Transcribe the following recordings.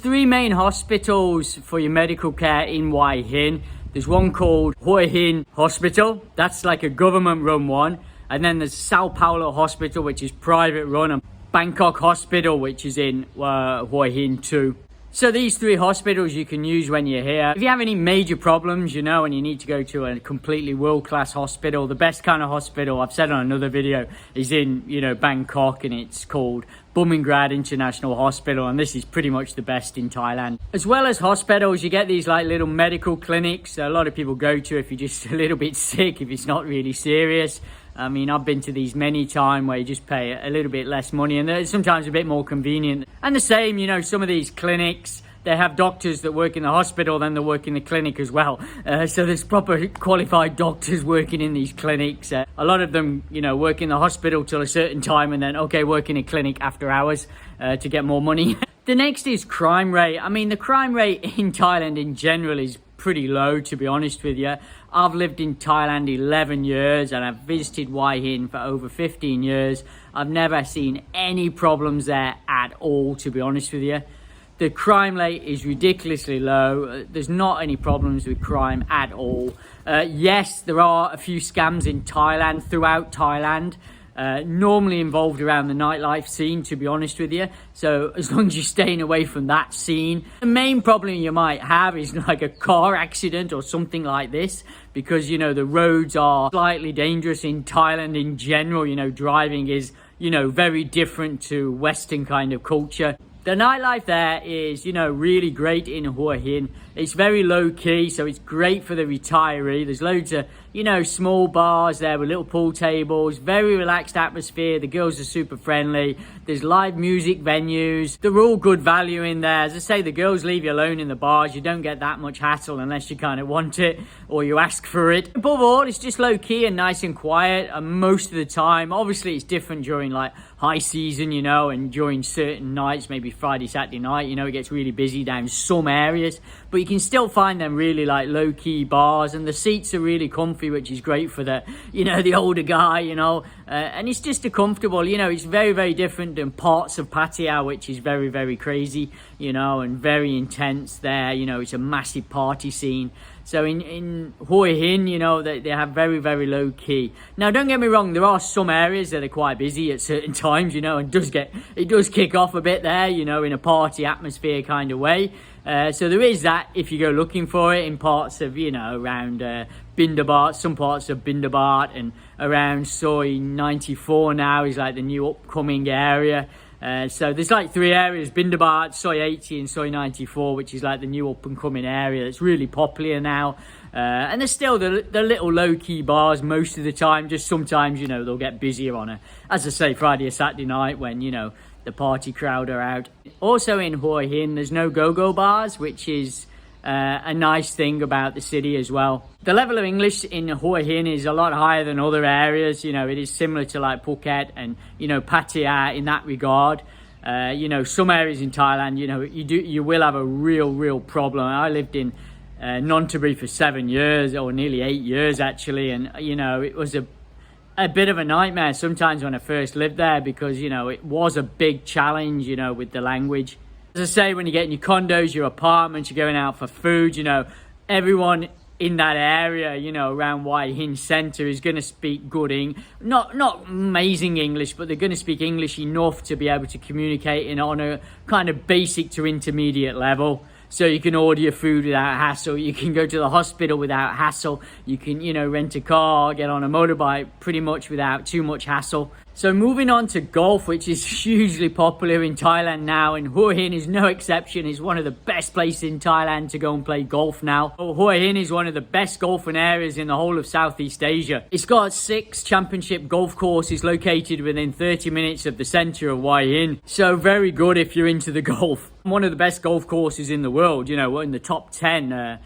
three main hospitals for your medical care in Hua Hin. There's one called Hua Hin Hospital. That's like a government-run one. And then there's Sao Paulo Hospital, which is private run, and Bangkok Hospital, which is in Hua Hin too. So these three hospitals you can use when you're here. If you have any major problems, you know, and you need to go to a completely world-class hospital, the best kind of hospital, I've said on another video, is in, you know, Bangkok, and it's called Bumrungrad International Hospital, and this is pretty much the best in Thailand. As well as hospitals, you get these like little medical clinics that a lot of people go to if you're just a little bit sick, if it's not really serious. I mean, I've been to these many times where you just pay a little bit less money, and they're sometimes a bit more convenient. And the same, you know, some of these clinics, they have doctors that work in the hospital, then they work in the clinic as well. So there's proper qualified doctors working in these clinics. A lot of them, you know, work in the hospital till a certain time and then, okay, work in a clinic after hours to get more money. The next is crime rate. I mean, the crime rate in Thailand in general is pretty low, to be honest with you. I've lived in Thailand 11 years and I've visited Hua Hin for over 15 years. I've never seen any problems there at all, to be honest with you. The crime rate is ridiculously low. There's not any problems with crime at all. Yes, there are a few scams in Thailand, throughout Thailand. Normally involved around the nightlife scene, to be honest with you. So as long as you're staying away from that scene. The main problem you might have is like a car accident or something like this, because, you know, the roads are slightly dangerous in Thailand in general. You know, driving is, you know, very different to Western kind of culture. The nightlife there is, you know, really great in Hua Hin. It's very low key, so it's great for the retiree. There's loads of, you know, small bars there with little pool tables, very relaxed atmosphere. The girls are super friendly. There's live music venues. They're all good value in there. As I say, the girls leave you alone in the bars. You don't get that much hassle unless you kind of want it or you ask for it. Above all, it's just low key and nice and quiet most of the time. Obviously, it's different during like high season, you know, and during certain nights, maybe Friday, Saturday night, you know, it gets really busy down some areas. But you can still find them really like low-key bars, and the seats are really comfy, which is great for the, you know, the older guy, you know, and it's just a comfortable, you know, it's very, very different than parts of Pattaya, which is very, very crazy, you know, and very intense there. You know, it's a massive party scene. So in Hua Hin, you know, they have very, very low key. Now, don't get me wrong, there are some areas that are quite busy at certain times, you know, and it does kick off a bit there, you know, in a party atmosphere kind of way. So there is that if you go looking for it in parts of, you know, around Bindabat, some parts of Bindabat, and around Soi 94 now is like the new upcoming area. So there's like three areas: Bindabat, Soi 80 and Soi 94, which is like the new up and coming area that's really popular now. And there's still the little low-key bars most of the time. Just sometimes, you know, they'll get busier on as I say, Friday or Saturday night when, you know, the party crowd are out. Also in Hua Hin, there's no go-go bars, which is a nice thing about the city as well. The level of English in Hua Hin is a lot higher than other areas. You know, it is similar to like Phuket and, you know, Pattaya in that regard. You know, some areas in Thailand, you know, you will have a real problem. I lived in Nonthaburi for 7 years, or nearly 8 years actually, and, you know, it was a bit of a nightmare sometimes when I first lived there, because, you know, it was a big challenge, you know, with the language. As I say, when you get in your condos, your apartments, you're going out for food, you know, everyone in that area, you know, around Hua Hin Centre is going to speak good not amazing English, but they're going to speak English enough to be able to communicate on a kind of basic to intermediate level. So you can order your food without hassle. You can go to the hospital without hassle. You can, you know, rent a car, get on a motorbike pretty much without too much hassle. So moving on to golf, which is hugely popular in Thailand now, and Hua Hin is no exception. It's one of the best places in Thailand to go and play golf now. Hua Hin is one of the best golfing areas in the whole of Southeast Asia. It's got 6 championship golf courses located within 30 minutes of the centre of Hua Hin. So very good if you're into the golf. One of the best golf courses in the world, you know, we're in the top 10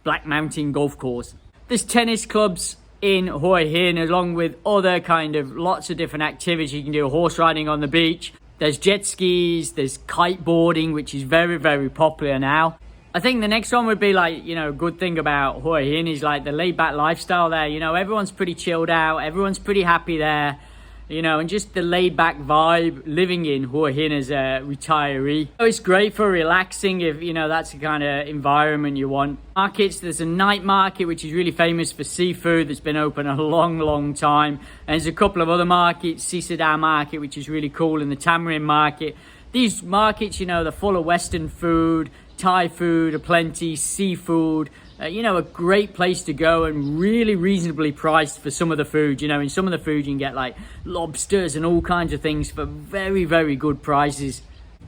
Black Mountain golf course. There's tennis clubs in Hua Hin, along with other kind of lots of different activities. You can do horse riding on the beach. There's jet skis, there's kiteboarding, which is very, very popular now. I think the next one would be like, you know, a good thing about Hua Hin is like the laid back lifestyle there. You know, everyone's pretty chilled out. Everyone's pretty happy there. you know, and just the laid-back vibe living in Hua Hin as a retiree. So it's great for relaxing if, you know, that's the kind of environment you want. Markets, there's a night market which is really famous for seafood that's been open a long time, and there's a couple of other markets, Sisada market, which is really cool, and the Tamarind market. These markets, you know, they're full of Western food, Thai food aplenty, seafood, you know, a great place to go and really reasonably priced for some of the food. You know, in some of the food you can get like lobsters and all kinds of things for very good prices.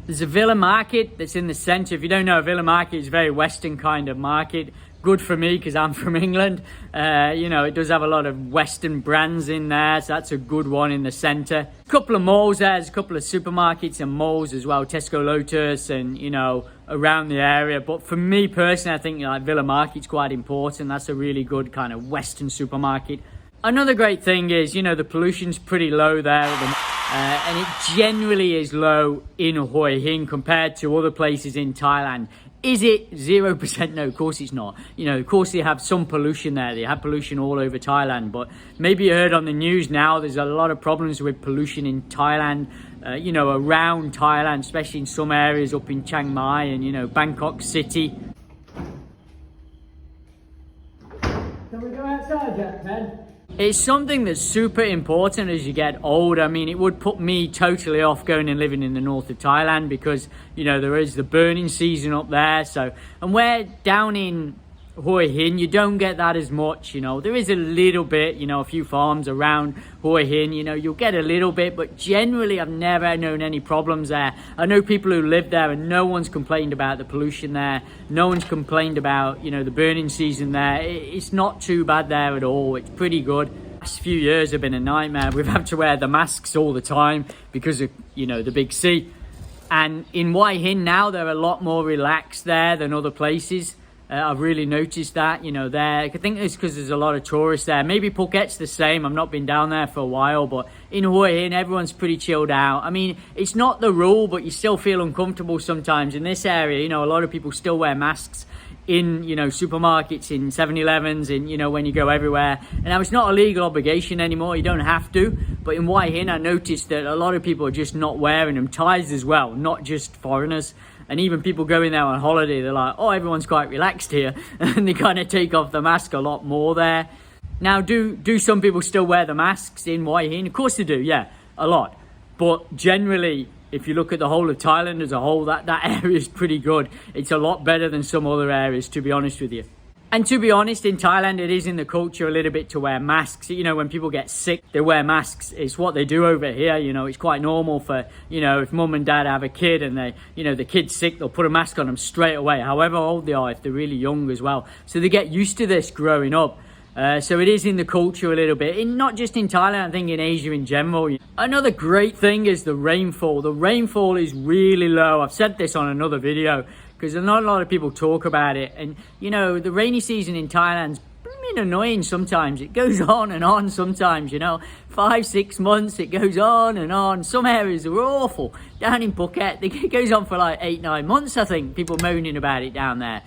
There's a Villa market that's in the centre. If you don't know, a Villa market is a very Western kind of market. Good for me because I'm from England. You know, it does have a lot of Western brands in there, so that's a good one in the centre. A couple of malls there, there's a couple of supermarkets and malls as well, Tesco Lotus and, you know, around the area. But for me personally, I think, you know, like Villa Market's quite important. That's a really good kind of Western supermarket. Another great thing is, you know, the pollution's pretty low there, and it generally is low in Hua Hin compared to other places in Thailand. Is it 0%? No, of course it's not. You know, of course they have some pollution there. They have pollution all over Thailand. But maybe you heard on the news now, there's a lot of problems with pollution in Thailand, you know, around Thailand, especially in some areas up in Chiang Mai and, you know, Bangkok City. Can we go outside yet, Ben? It's something that's super important as you get older. I mean, it would put me totally off going and living in the north of Thailand because, you know, there is the burning season up there. So, and we're down in Hua Hin, you don't get that as much, you know. There is a little bit, you know, a few farms around Hua Hin, you know, you'll get a little bit, but generally I've never known any problems there. I know people who live there and no one's complained about the pollution there. No one's complained about, you know, the burning season there. It's not too bad there at all. It's pretty good. The last few years have been a nightmare. We've had to wear the masks all the time because of, you know, the big sea. And in Hua Hin now, they're a lot more relaxed there than other places. I've really noticed that, you know, there. I think it's because there's a lot of tourists there. Maybe Phuket's the same. I've not been down there for a while, but in Hua Hin, everyone's pretty chilled out. I mean, it's not the rule, but you still feel uncomfortable sometimes in this area. You know, a lot of people still wear masks in, you know, supermarkets, in 7-Elevens, and, you know, when you go everywhere. And now it's not a legal obligation anymore. You don't have to. But in Hua Hin, I noticed that a lot of people are just not wearing them. Thais as well, not just foreigners. And even people going there on holiday, they're like, oh, everyone's quite relaxed here. And they kind of take off the mask a lot more there. Now, do some people still wear the masks in Hua Hin? Of course they do, yeah, a lot. But generally, if you look at the whole of Thailand as a whole, that area is pretty good. It's a lot better than some other areas, to be honest with you. And to be honest, in Thailand, it is in the culture a little bit to wear masks. You know, when people get sick, they wear masks. It's what they do over here. You know, it's quite normal for, you know, if mum and dad have a kid and they, you know, the kid's sick, they'll put a mask on them straight away, however old they are, if they're really young as well. So they get used to this growing up. So it is in the culture a little bit, not just in Thailand, I think in Asia in general. Another great thing is the rainfall. The rainfall is really low. I've said this on another video because not a lot of people talk about it. And, you know, the rainy season in Thailand's been annoying sometimes. It goes on and on sometimes, you know. 5-6 months, it goes on and on. Some areas are awful. Down in Phuket, it goes on for like 8-9 months, I think. People moaning about it down there.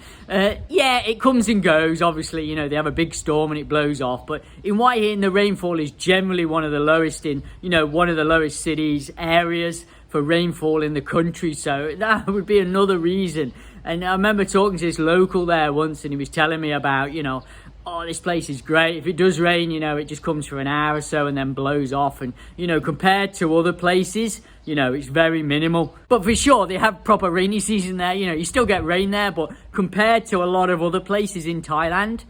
Yeah, it comes and goes. Obviously, you know, they have a big storm and it blows off. But in Hua Hin, the rainfall is generally one of the lowest in, you know, one of the lowest cities, areas for rainfall in the country. So that would be another reason. And I remember talking to this local there once and he was telling me about, you know, oh, this place is great. If it does rain, you know, it just comes for an hour or so and then blows off. And, you know, compared to other places, you know, it's very minimal. But for sure, they have proper rainy season there. You know, you still get rain there, but compared to a lot of other places in Thailand,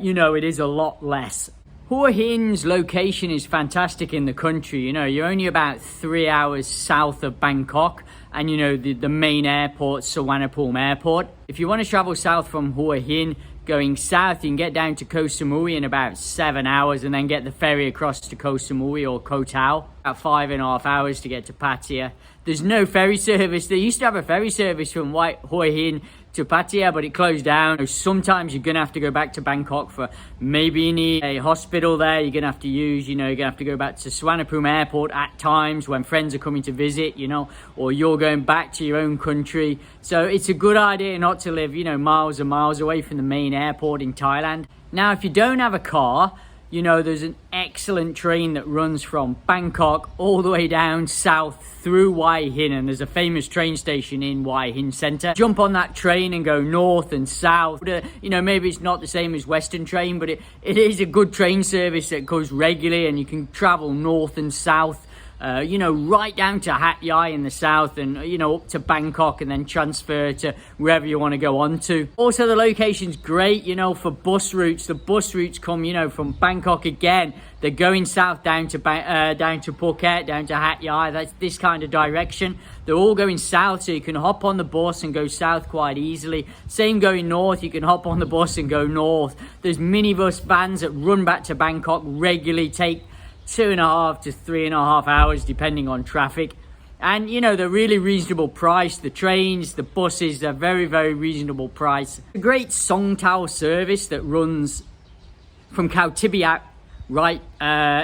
you know, it is a lot less. Hua Hin's location is fantastic in the country. You know, you're only about 3 hours south of Bangkok and, you know, the main airport, Suvarnabhumi Airport. If you want to travel south from Hua Hin, going south, you can get down to Koh Samui in about 7 hours and then get the ferry across to Koh Samui or Koh Tao. About 5.5 hours to get to Pattaya. There's no ferry service. They used to have a ferry service from Hua Hin to Pattaya, but it closed down. Sometimes you're gonna have to go back to Bangkok for maybe you need a hospital there. You're gonna have to use, you know, you're gonna have to go back to Suvarnabhumi Airport at times when friends are coming to visit, you know, or you're going back to your own country. So it's a good idea not to live, you know, miles and miles away from the main airport in Thailand. Now, if you don't have a car, you know, there's an excellent train that runs from Bangkok all the way down south through Hua Hin, and there's a famous train station in Hua Hin Center. Jump on that train and go north and south. You know, maybe it's not the same as Western train, but it is a good train service that goes regularly, and you can travel north and south. You know, right down to Hat Yai in the south, and you know, up to Bangkok, and then transfer to wherever you want to go on to. Also, the location's great, you know, for bus routes. The bus routes come, you know, from Bangkok again. They're going south down to Phuket, down to Hat Yai. That's this kind of direction. They're all going south, so you can hop on the bus and go south quite easily. Same going north, you can hop on the bus and go north. There's minibus vans that run back to Bangkok regularly, take 2.5 to 3.5 hours depending on traffic, and you know, they're really reasonable price. The trains, the buses, they're very, very reasonable price. A great Songtao service that runs from Khao Tibiak right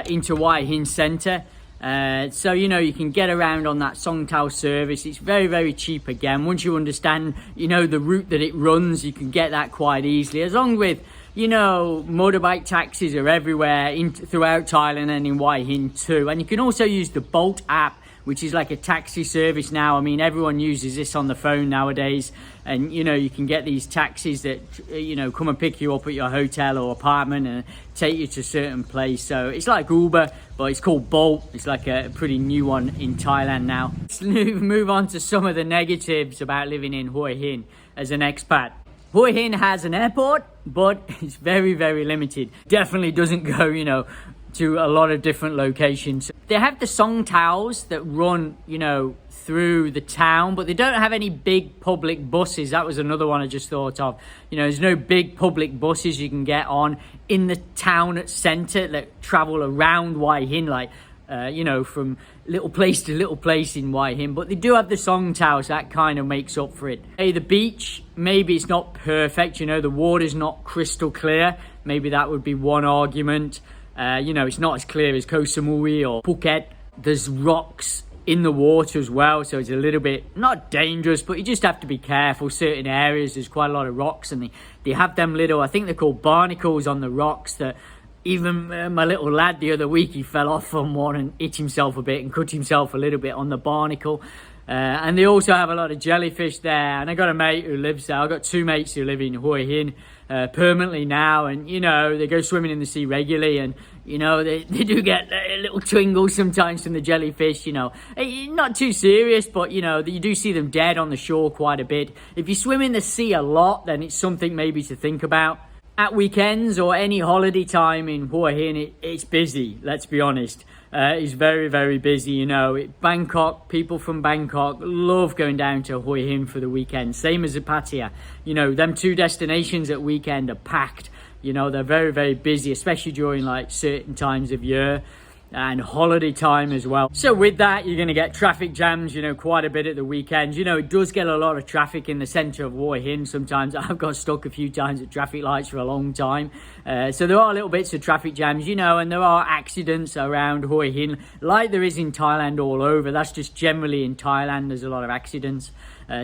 into Hua Hin Center. So you know, you can get around on that Songtao service. It's very, very cheap again. Once you understand, you know, the route that it runs, you can get that quite easily, as long with, you know, motorbike taxis are everywhere throughout Thailand and in Hua Hin too. And you can also use the Bolt app, which is like a taxi service now. I mean, everyone uses this on the phone nowadays. And, you know, you can get these taxis that, you know, come and pick you up at your hotel or apartment and take you to a certain place. So it's like Uber, but it's called Bolt. It's like a pretty new one in Thailand now. Let's move on to some of the negatives about living in Hua Hin as an expat. Hua Hin has an airport, but it's very, very limited. Definitely doesn't go, you know, to a lot of different locations. They have the Songtaos that run, you know, through the town, but they don't have any big public buses. That was another one I just thought of. You know, there's no big public buses you can get on in the town centre that travel around Hua Hin, like, you know, from little place to little place in Hua Hin. But they do have the Songtao, so that kind of makes up for it. Hey, the beach, maybe it's not perfect, you know, the water's not crystal clear. Maybe that would be one argument. You know, it's not as clear as Koh Samui or Phuket. There's rocks in the water as well, so it's a little bit, not dangerous, but you just have to be careful. Certain areas, there's quite a lot of rocks, and they have them little, I think they're called barnacles on the rocks, that even my little lad the other week, he fell off from one and hit himself a bit and cut himself a little bit on the barnacle. And they also have a lot of jellyfish there, and I got a mate who lives there. I've got two mates who live in Hua Hin permanently now, and you know, they go swimming in the sea regularly, and you know, they do get a little twingle sometimes from the jellyfish. You know, not too serious, but you know, you do see them dead on the shore quite a bit. If you swim in the sea a lot, then it's something maybe to think about. At weekends or any holiday time in Hua Hin, it's busy, let's be honest. It's very, very busy, you know. Bangkok, people from Bangkok love going down to Hua Hin for the weekend. Same as Pattaya. You know, them two destinations at weekend are packed. You know, they're very, very busy, especially during like certain times of year and holiday time as well. So with that, you're going to get traffic jams, you know, quite a bit at the weekends. You know, it does get a lot of traffic in the centre of Hua Hin sometimes. I've got stuck a few times at traffic lights for a long time. So there are little bits of traffic jams, you know, and there are accidents around Hua Hin like there is in Thailand all over. That's just generally in Thailand, there's a lot of accidents.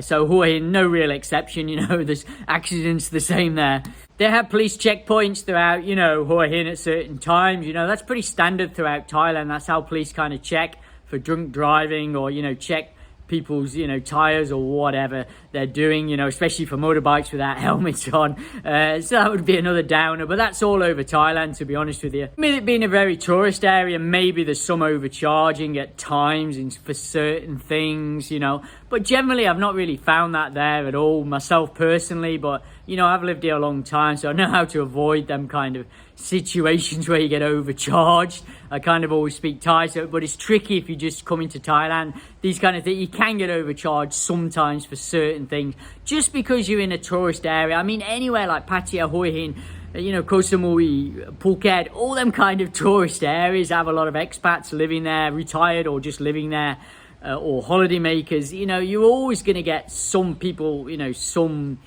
So Hua Hin, no real exception, you know, there's accidents the same there. They have police checkpoints throughout, you know, Hua Hin at certain times. You know, that's pretty standard throughout Thailand. That's how police kind of check for drunk driving, or, you know, check people's, you know, tires or whatever they're doing, you know, especially for motorbikes without helmets on. So that would be another downer, but that's all over Thailand, to be honest with you. With it being a very tourist area, maybe there's some overcharging at times for certain things, you know, but generally I've not really found that there at all myself personally. But you know, I've lived here a long time, so I know how to avoid them kind of situations where you get overcharged. I kind of always speak Thai, so, but it's tricky if you just come into Thailand. These kind of things, you can get overcharged sometimes for certain things, just because you're in a tourist area. I mean, anywhere like Pattaya, Hua Hin, you know, Koh Samui, Phuket, all them kind of tourist areas have a lot of expats living there, retired or just living there, or holiday makers. You know, you're always going to get some people, you know, some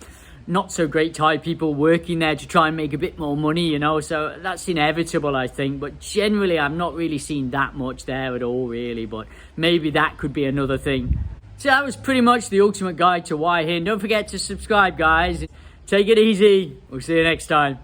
not so great Thai people working there to try and make a bit more money, you know, so that's inevitable, I think. But generally I've not really seen that much there at all, really, but maybe that could be another thing. So that was pretty much the ultimate guide to Hua Hin. Don't forget to subscribe, guys. Take it easy. We'll see you next time.